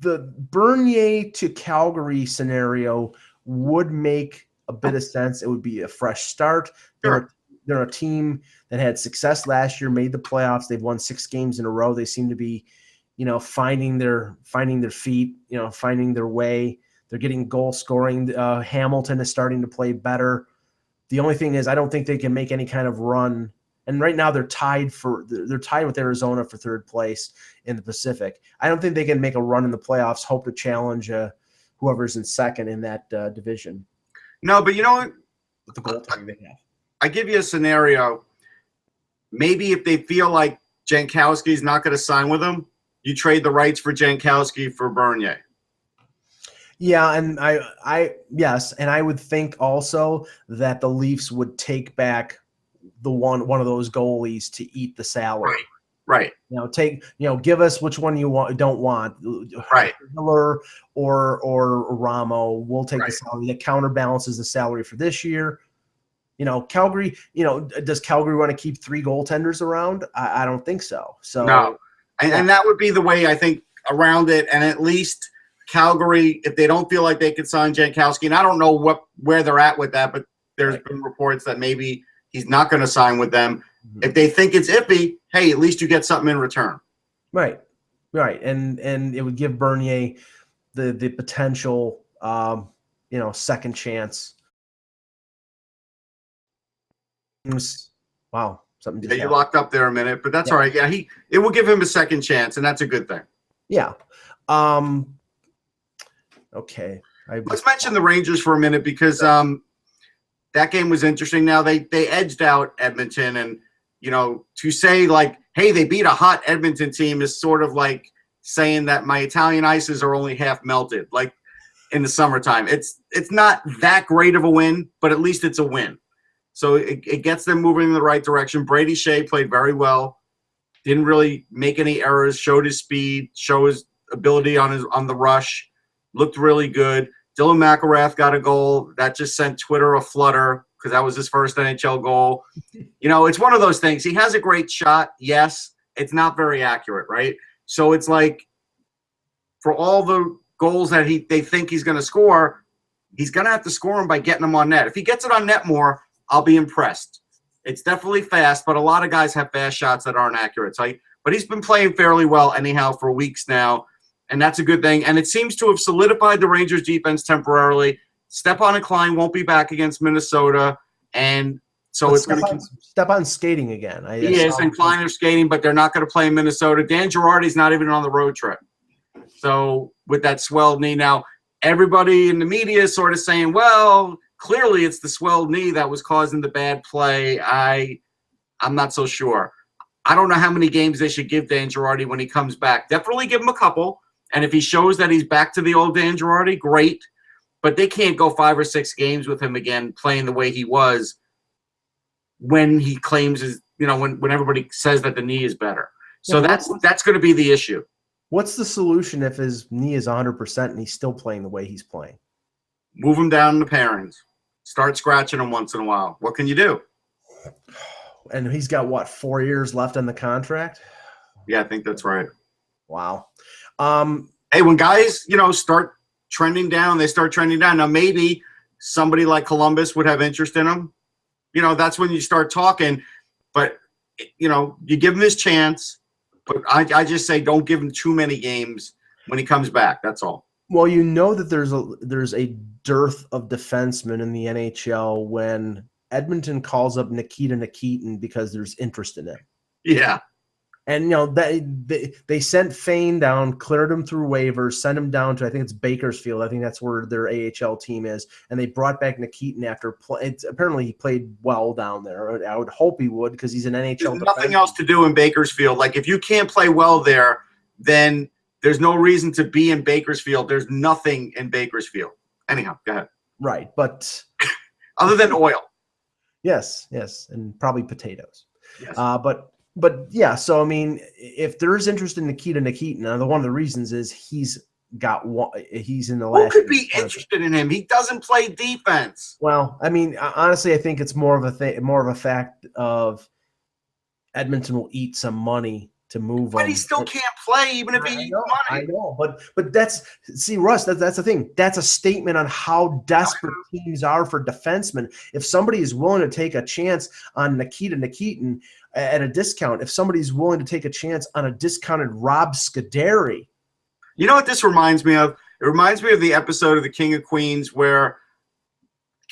the Bernier to Calgary scenario would make a bit of sense. It would be a fresh start. Sure. They're a team that had success last year, made the playoffs. They've won 6 games in a row. They seem to be finding their feet, finding their way. They're getting goal scoring. Hamilton is starting to play better. The only thing is I don't think they can make any kind of run. And right now they're tied with Arizona for 3rd place in the Pacific. I don't think they can make a run in the playoffs, hope to challenge whoever's in second in that division. No, but you know what? With the goaltending they have. I give you a scenario. Maybe if they feel like Jankowski's not going to sign with them, you trade the rights for Jankowski for Bernier. Yeah, and yes, and I would think also that the Leafs would take back the one of those goalies to eat the salary. Right. Give us which one you don't want. Right. Miller or Ramo. We'll take the salary that counterbalances the salary for this year. Calgary. Does Calgary want to keep 3 goaltenders around? I don't think so. So no. And that would be the way I think around it. And at least Calgary, if they don't feel like they could sign Jankowski, and I don't know where they're at with that, but there's been reports that maybe he's not going to sign with them. Mm-hmm. If they think it's iffy, hey, at least you get something in return. Right. Right, and it would give Bernier the potential, second chance. Wow, something just Yeah, you happened. locked up there a minute, but that's all right. Yeah, it will give him a second chance, and that's a good thing. Yeah. Okay. Let's mention the Rangers for a minute because that game was interesting. Now they edged out Edmonton, and to say like, hey, they beat a hot Edmonton team is sort of like saying that my Italian ices are only half melted, like in the summertime. It's not that great of a win, but at least it's a win. So it gets them moving in the right direction. Brady Shea played very well. Didn't really make any errors. Showed his speed. Showed his ability on the rush. Looked really good. Dylan McIlrath got a goal. That just sent Twitter aflutter because that was his first NHL goal. It's one of those things. He has a great shot. Yes. It's not very accurate, right? So it's like for all the goals that they think he's going to score, he's going to have to score them by getting them on net. If he gets it on net more, I'll be impressed. It's definitely fast, but a lot of guys have fast shots that aren't accurate. But he's been playing fairly well anyhow for weeks now, and that's a good thing. And it seems to have solidified the Rangers' defense temporarily. Stepan and Klein won't be back against Minnesota, and so it's going to Stepan skating again. He is, and Klein are skating, but they're not going to play in Minnesota. Dan Girardi's not even on the road trip. So with that swelled knee now, everybody in the media is sort of saying, well, clearly it's the swelled knee that was causing the bad play. I'm not so sure. I don't know how many games they should give Dan Girardi when he comes back. Definitely give him a couple. And if he shows that he's back to the old Dan Girardi, great. But they can't go 5 or 6 games with him again playing the way he was when he claims when everybody says that the knee is better. So that's going to be the issue. What's the solution if his knee is 100% and he's still playing the way he's playing? Move him down to pairings. Start scratching him once in a while. What can you do? And he's got, 4 years left on the contract? Yeah, I think that's right. Wow. Hey, when guys, start trending down, they start trending down. Now, maybe somebody like Columbus would have interest in him. That's when you start talking. But, you give him his chance. But I just say don't give him too many games when he comes back. That's all. Well, that there's a dearth of defensemen in the NHL when Edmonton calls up Nikita Nikitin because there's interest in him. Yeah. And, they sent Fane down, cleared him through waivers, sent him down to, I think it's Bakersfield. I think that's where their AHL team is. And they brought back Nikitin after apparently he played well down there. I would hope he would because he's an NHL There's nothing else to do in Bakersfield. Like, if you can't play well there, then there's no reason to be in Bakersfield. There's nothing in Bakersfield. Anyhow, go ahead. Right, but other than oil. Yes, and probably potatoes. Yes. But yeah, so I mean, if there is interest in Nikita Nikitin, one of the reasons is he's in the last. Who could be interested in him? He doesn't play defense. Well, I mean, honestly, I think it's more of a fact of Edmonton will eat some money to move him. But he still can't play even if he eats money. I know, but Russ, that's the thing. That's a statement on how desperate teams are for defensemen. If somebody is willing to take a chance on Nikita Nikitin at a discount, if somebody's willing to take a chance on a discounted Rob Scuderi. You know what this reminds me of? It reminds me of the episode of The King of Queens where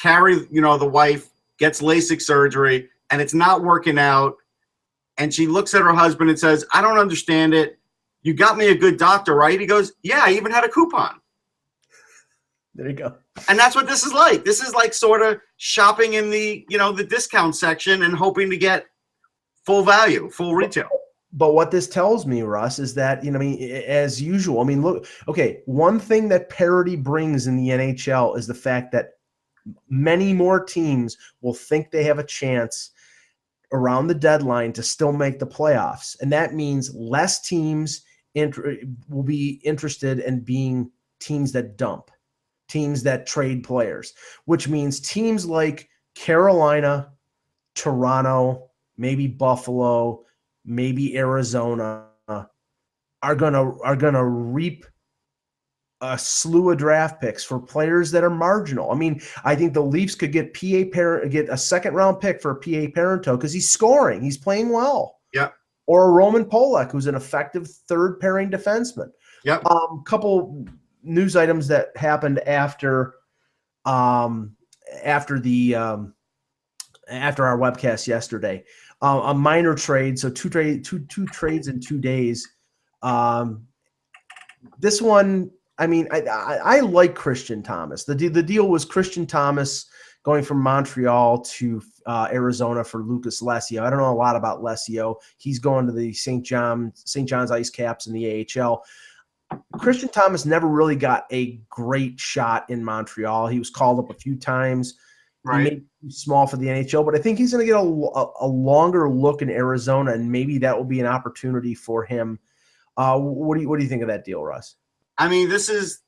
Carrie, the wife, gets LASIK surgery and it's not working out. And she looks at her husband and says, I don't understand it. You got me a good doctor, right? He goes, yeah, I even had a coupon. There you go. And that's what this is like. This is like sort of shopping in the, the discount section and hoping to get full value, full retail. But what this tells me, Russ, is that, as usual, look, okay, one thing that parity brings in the NHL is the fact that many more teams will think they have a chance around the deadline to still make the playoffs. And that means less teams will be interested in being teams that dump, teams that trade players, which means teams like Carolina, Toronto, maybe Buffalo, maybe Arizona are gonna reap a slew of draft picks for players that are marginal. I think the Leafs could get get a second round pick for PA Parento because he's scoring, he's playing well. Yeah. or a Roman Polak, who's an effective third pairing defenseman. Yep. Couple news items that happened after our webcast yesterday. A minor trade, so two trades in 2 days. This one, I mean, I like Christian Thomas. The deal was Christian Thomas going from Montreal to Arizona for Lucas Lesio. I don't know a lot about Lesio. He's going to the St. John's Ice Caps in the AHL. Christian Thomas never really got a great shot in Montreal. He was called up a few times. Right. He may be small for the NHL, but I think he's going to get a longer look in Arizona, and maybe that will be an opportunity for him. What do you think of that deal, Russ? I mean, this is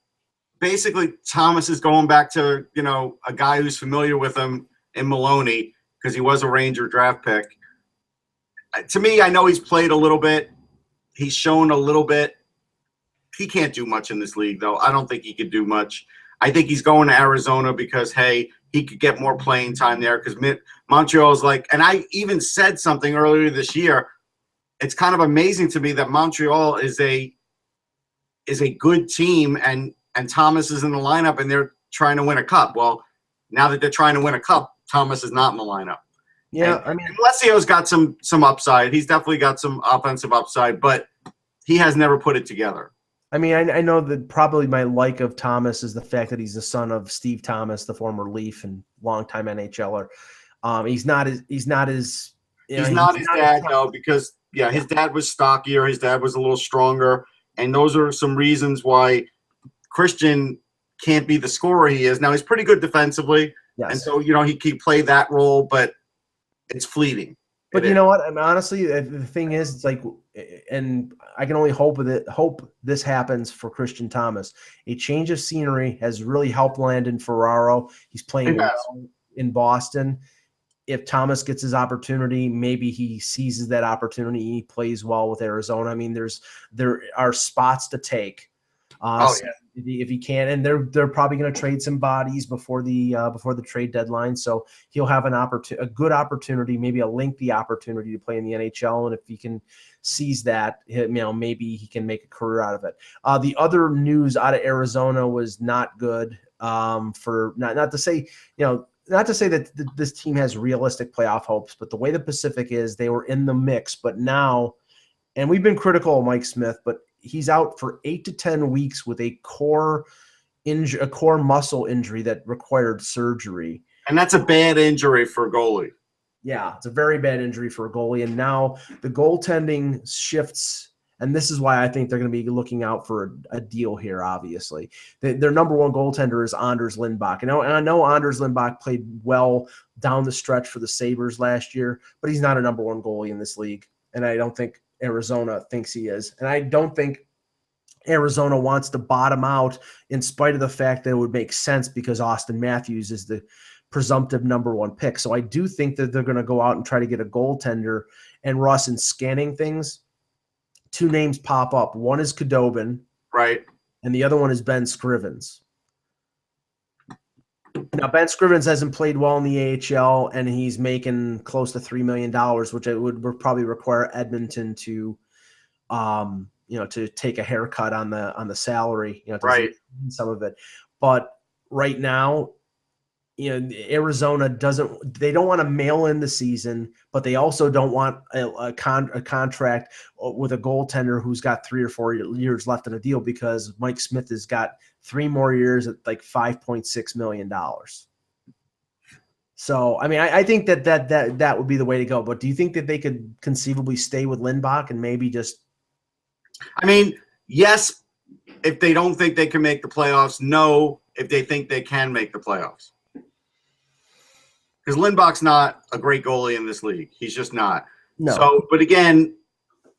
basically Thomas is going back to, a guy who's familiar with him in Maloney because he was a Ranger draft pick. To me, I know he's played a little bit. He's shown a little bit. He can't do much in this league, though. I don't think he could do much. I think he's going to Arizona because, hey, he could get more playing time there because Montreal is like – and I even said something earlier this year. It's kind of amazing to me that Montreal is a good team and Thomas is in the lineup and they're trying to win a cup. Well, now that they're trying to win a cup, Thomas is not in the lineup. Yeah, and Lesio's got some upside. He's definitely got some offensive upside, but he has never put it together. I mean, I know that probably my like of Thomas is the fact that he's the son of Steve Thomas, the former Leaf and longtime NHLer. He's not his dad though, because his dad was stockier, his dad was a little stronger, and those are some reasons why Christian can't be the scorer he is. Now he's pretty good defensively, yes. And so he can play that role, but it's fleeting. But you know what? I mean, honestly, the thing is, it's like, and I can only hope this happens for Christian Thomas. A change of scenery has really helped Landon Ferraro. He's playing well in Boston. If Thomas gets his opportunity, maybe he seizes that opportunity. He plays well with Arizona. I mean, there are spots to take. If he can, and they're probably going to trade some bodies before the trade deadline, so he'll have a good opportunity, maybe a lengthy opportunity to play in the NHL, and if he can seize that, maybe he can make a career out of it. The other news out of Arizona was not good. For not to say that this team has realistic playoff hopes, but the way the Pacific is, they were in the mix, but now, and we've been critical of Mike Smith, but he's out for 8 to 10 weeks with a core muscle injury that required surgery. And that's a bad injury for a goalie. Yeah, it's a very bad injury for a goalie. And now the goaltending shifts, and this is why I think they're going to be looking out for a deal here, obviously. Their number one goaltender is Anders Lindback. And I know Anders Lindback played well down the stretch for the Sabres last year, but he's not a number one goalie in this league. And I don't think Arizona thinks he is. And I don't think Arizona wants to bottom out in spite of the fact that it would make sense because Austin Matthews is the presumptive number one pick. So I do think that they're going to go out and try to get a goaltender. And Russ, in scanning things, 2 names pop up. One is Khudobin. Right. And the other one is Ben Scrivens. Now, Ben Scrivens hasn't played well in the AHL, and he's making close to $3 million, which it would probably require Edmonton to, to take a haircut on the salary, right, some of it. But right now, Arizona they don't want to mail in the season, but they also don't want a contract with a goaltender who's got 3 or 4 years left in a deal because Mike Smith has got 3 more years at like $5.6 million. So, I mean, I think that would be the way to go. But do you think that they could conceivably stay with Lindback and maybe just? I mean, yes, if they don't think they can make the playoffs. No, if they think they can make the playoffs. Because Lindback's not a great goalie in this league. He's just not. No. So, but again,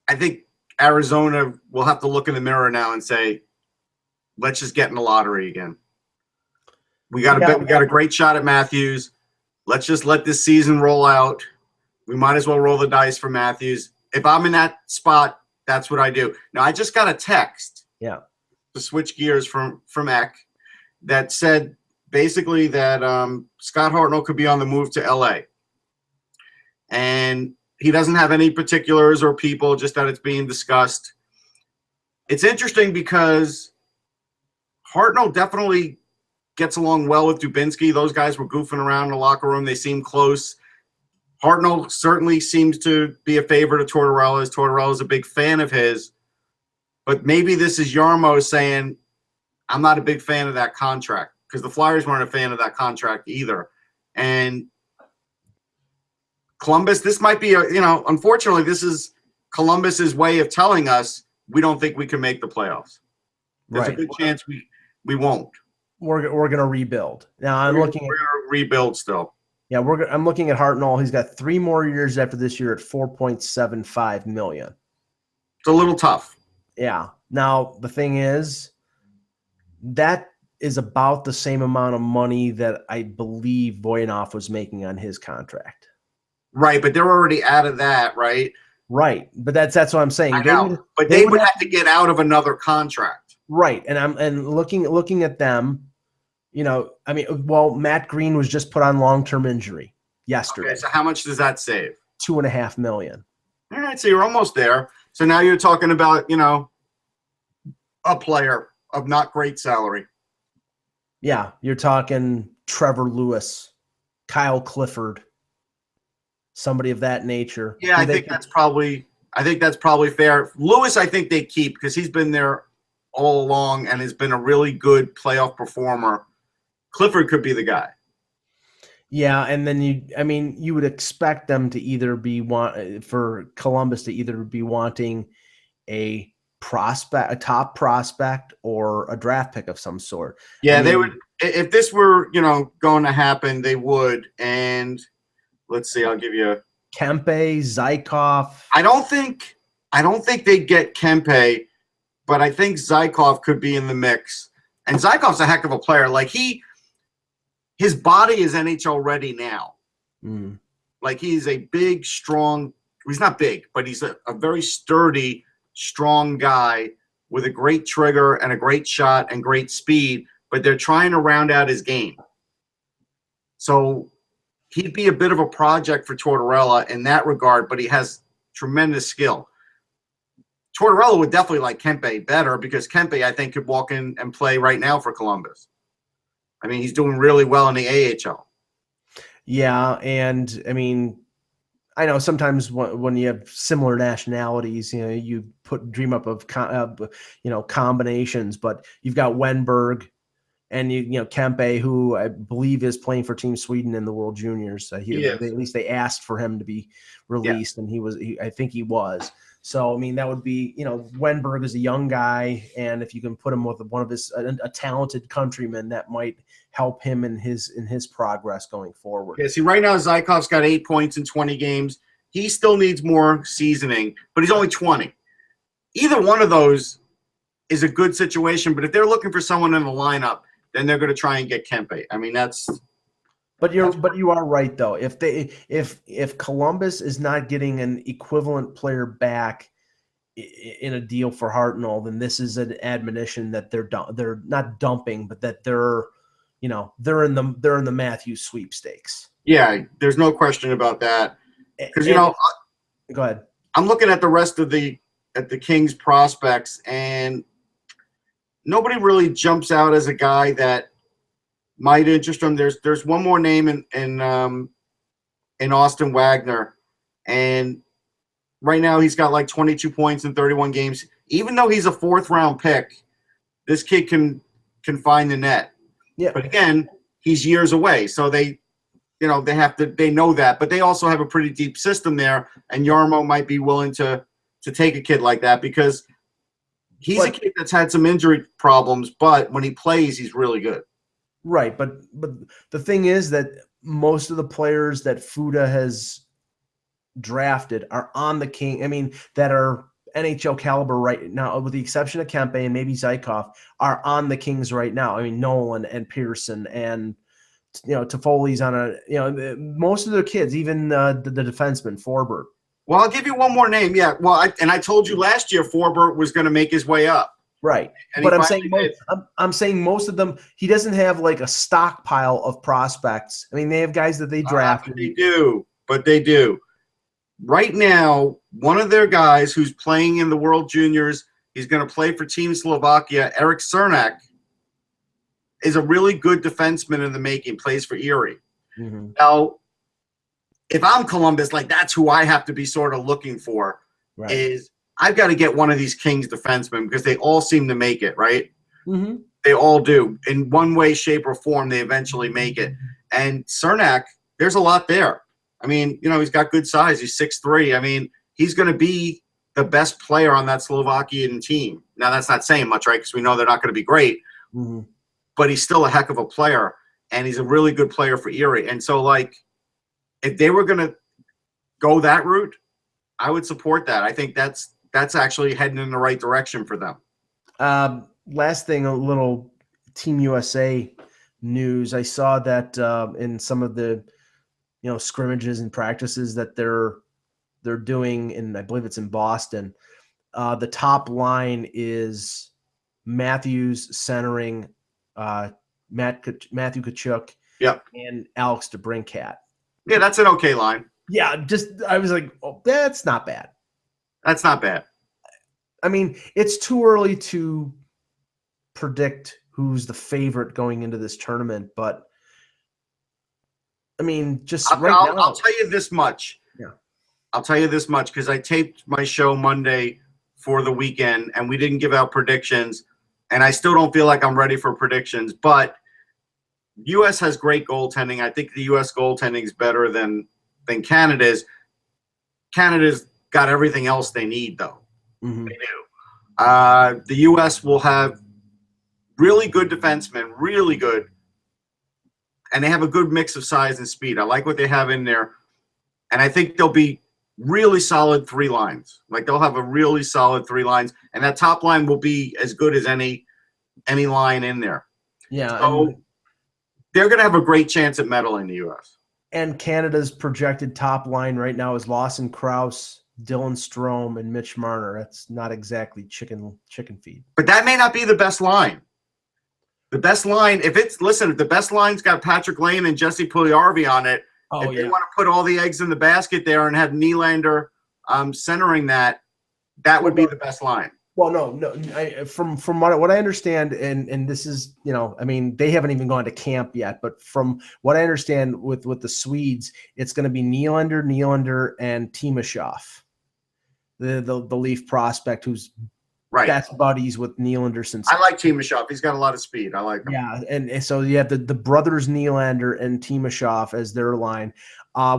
I think Arizona will have to look in the mirror now and say, let's just get in the lottery again. We got a great shot at Matthews. Let's just let this season roll out. We might as well roll the dice for Matthews. If I'm in that spot, that's what I do. Now, I just got a text to switch gears from Eck that said basically that Scott Hartnell could be on the move to LA. And He doesn't have any particulars or people, just that it's being discussed. It's interesting because Hartnell definitely gets along well with Dubinsky. Those guys were goofing around in the locker room. They seem close. Hartnell certainly seems to be a favorite of Tortorella's. Tortorella's a big fan of his. But maybe this is Yarmo saying, I'm not a big fan of that contract, because the Flyers weren't a fan of that contract either. And Columbus, this might be unfortunately, this is Columbus's way of telling us we don't think we can make the playoffs. There's a good chance we won't. We're going to rebuild. Now we're going to rebuild still. Yeah, I'm looking at Hartnell. He's got 3 more years after this year at $4.75 million. It's a little tough. Yeah. Now the thing is, that is about the same amount of money that I believe Voynov was making on his contract. Right, but they're already out of that, right? Right, but that's what I'm saying. I know, but they would have to get out of another contract. Right, and looking at them, Matt Green was just put on long-term injury yesterday. Okay, so how much does that save? $2.5 million. All right, so you're almost there. So now you're talking about, a player of not great salary. Yeah, you're talking Trevor Lewis, Kyle Clifford, somebody of that nature. Yeah, I think that's probably fair. Lewis, I think they keep, because he's been there all along and has been a really good playoff performer. Clifford could be the guy. Yeah, and then you would expect them to either for Columbus to either be wanting a top prospect or a draft pick of some sort. Yeah, they would. If this were, going to happen, they would. And let's see, I'll give you Kempe, Zykov. I don't think they'd get Kempe, but I think Zykov could be in the mix. And Zykov's a heck of a player. Like his body is NHL ready now. Mm. Like he's a big, strong. He's not big, but he's a very sturdy, strong guy with a great trigger and a great shot and great speed. But they're trying to round out his game. So he'd be a bit of a project for Tortorella in that regard, but he has tremendous skill. Tortorella would definitely like Kempe better, because Kempe, I think, could walk in and play right now for Columbus. I mean, he's doing really well in the AHL. Yeah, and I know sometimes when you have similar nationalities, you dream up of combinations, but you've got Wenberg and Kempe, who I believe is playing for Team Sweden in the World Juniors. At least they asked for him to be released, and I think he was. So that would be Wenberg is a young guy, and if you can put him with one of a talented countryman, that might help him in his progress going forward. Yeah, see, right now Zykov's got 8 points in 20 games. He still needs more seasoning, but he's only 20. Either one of those is a good situation, but if they're looking for someone in the lineup, then they're going to try and get Kempe. that's. But you are right though. If Columbus is not getting an equivalent player back in a deal for Hartnell, then this is an admonition that they're not dumping, but that they're in the Matthews sweepstakes. Yeah, there's no question about that. Because go ahead. I'm looking at the rest of the Kings prospects, and nobody really jumps out as a guy that might interest them. There's one more name in Austin Wagner, and right now he's got like 22 points in 31 games. Even though he's a 4th-round pick, this kid can find the net. Yeah. But again, he's years away, so they know that, but they also have a pretty deep system there, and Yarmo might be willing to take a kid like that, because he's a kid that's had some injury problems, but when he plays, he's really good. Right, but the thing is that most of the players that Fuda has drafted are on the King. That are NHL caliber right now, with the exception of Kempe and maybe Zykov, are on the Kings right now. Nolan and Pearson and Toffoli's on most of their kids, even the defenseman Forbert. Well, I'll give you one more name. Yeah, well, I told you last year Forbert was going to make his way up. Right, but I'm saying most of them, he doesn't have like a stockpile of prospects. They have guys that they drafted. But they do. right now, one of their guys who's playing in the World Juniors, he's going to play for Team Slovakia, Eric Cernak, is a really good defenseman in the making, plays for Erie. Mm-hmm. Now, if I'm Columbus, like that's who I have to be sort of looking for, Right. is I've got to get one of these Kings defensemen because they all seem to make it, right? Mm-hmm. They all do. In one way, shape, or form, they eventually make it. And Cernak, there's a lot there. I mean, you know, he's got good size. He's 6'3". I mean, he's going to be the best player on that Slovakian team. Now, that's not saying much, right? Because we know they're not going to be great. Mm-hmm. But he's still a heck of a player, and he's a really good player for Erie. And so, like, if they were going to go that route, I would support that. I think that's actually heading in the right direction for them. Last thing, a little Team USA news. I saw that in some of the scrimmages and practices that they're doing, and I believe it's in Boston. The top line is Matthews centering Matthew Tkachuk, yep, and Alex DeBrincat. Yeah, that's an okay line. Yeah, I was like, oh, that's not bad. That's not bad. I mean, it's too early to predict who's the favorite going into this tournament, but I mean, just now. I'll tell you this much. Yeah. I'll tell you this much because I taped my show Monday for the weekend, and we didn't give out predictions, and I still don't feel like I'm ready for predictions, but U.S. has great goaltending. I think the U.S. goaltending is better than Canada's. Canada's got everything else they need, though. Mm-hmm. They do. The U.S. will have really good defensemen, really good, and they have a good mix of size and speed. I like what they have in there, and I think they'll be really solid three lines. Like they'll have a really solid three lines, and that top line will be as good as any line in there. Yeah. So they're going to have a great chance at medaling the U.S. And Canada's projected top line right now is Lawson Krause, Dylan Strome, and Mitch Marner. That's not exactly chicken feed. But that may not be the best line. The best line, if the best line's got Patrick Lane and Jesse Puljujarvi on it, if they want to put all the eggs in the basket there and have Nylander centering that would be the best line. Well, no. From what I understand, and this is, I mean, they haven't even gone to camp yet, but from what I understand with the Swedes, it's going to be Nylander, and Timashov, the Leaf prospect who's best buddies with Nylander since. I like Timashov. He's got a lot of speed. I like him. Yeah, and so you have the brothers Nylander and Timashov as their line.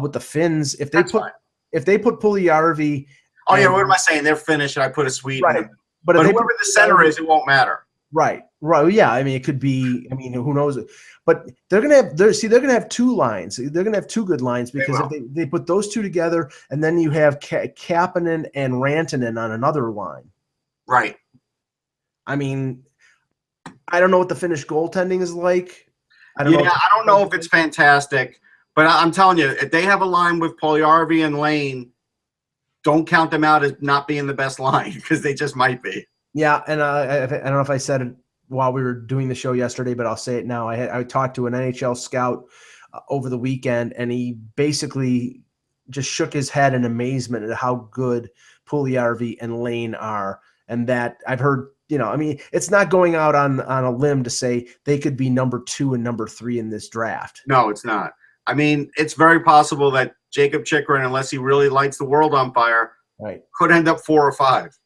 With the Finns, if they put Puljujarvi. Oh yeah, what am I saying? They're Finnish, and I put a Swede. Right. But whoever the center is, it won't matter. Right. Yeah. I mean, it could be. I mean, who knows? But they're gonna have two lines. They're gonna have two good lines because if they put those two together, and then you have Kapanen and Rantanen on another line. Right. I mean, I don't know what the Finnish goaltending is like. I don't know if it's fantastic, but I'm telling you, if they have a line with Puljujarvi and Lane, don't count them out as not being the best line because they just might be. Yeah, and I don't know if I said it while we were doing the show yesterday, but I'll say it now. I talked to an NHL scout over the weekend, and he basically just shook his head in amazement at how good Puljujarvi and Lane are, and that I've heard. I mean, it's not going out on a limb to say they could be number 2 and number 3 in this draft. No, it's not. I mean, it's very possible that Jacob Chychrun, unless he really lights the world on fire, could end up 4 or 5.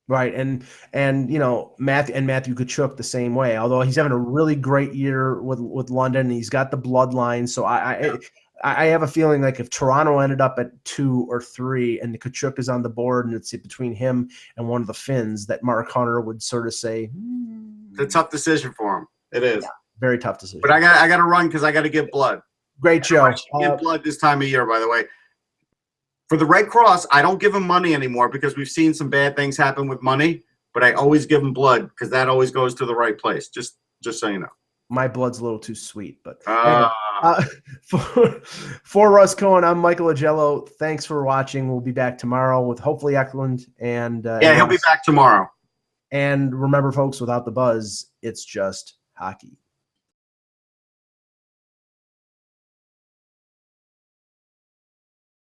Right, and Matthew Tkachuk the same way. Although he's having a really great year with London, and he's got the bloodline. So I have a feeling like if Toronto ended up at 2 or 3, and the Tkachuk is on the board, and it's between him and one of the Finns, that Mark Hunter would sort of say, It's a tough decision for him. It is. Yeah, very tough decision. But I got to run because I got to give blood. Great show. I should give blood this time of year, by the way. For the Red Cross, I don't give them money anymore because we've seen some bad things happen with money, but I always give them blood because that always goes to the right place, just so you know. My blood's a little too sweet. But for Russ Cohen, I'm Michael Agello. Thanks for watching. We'll be back tomorrow with hopefully Eklund. And he'll be back tomorrow. And remember, folks, without the buzz, it's just hockey.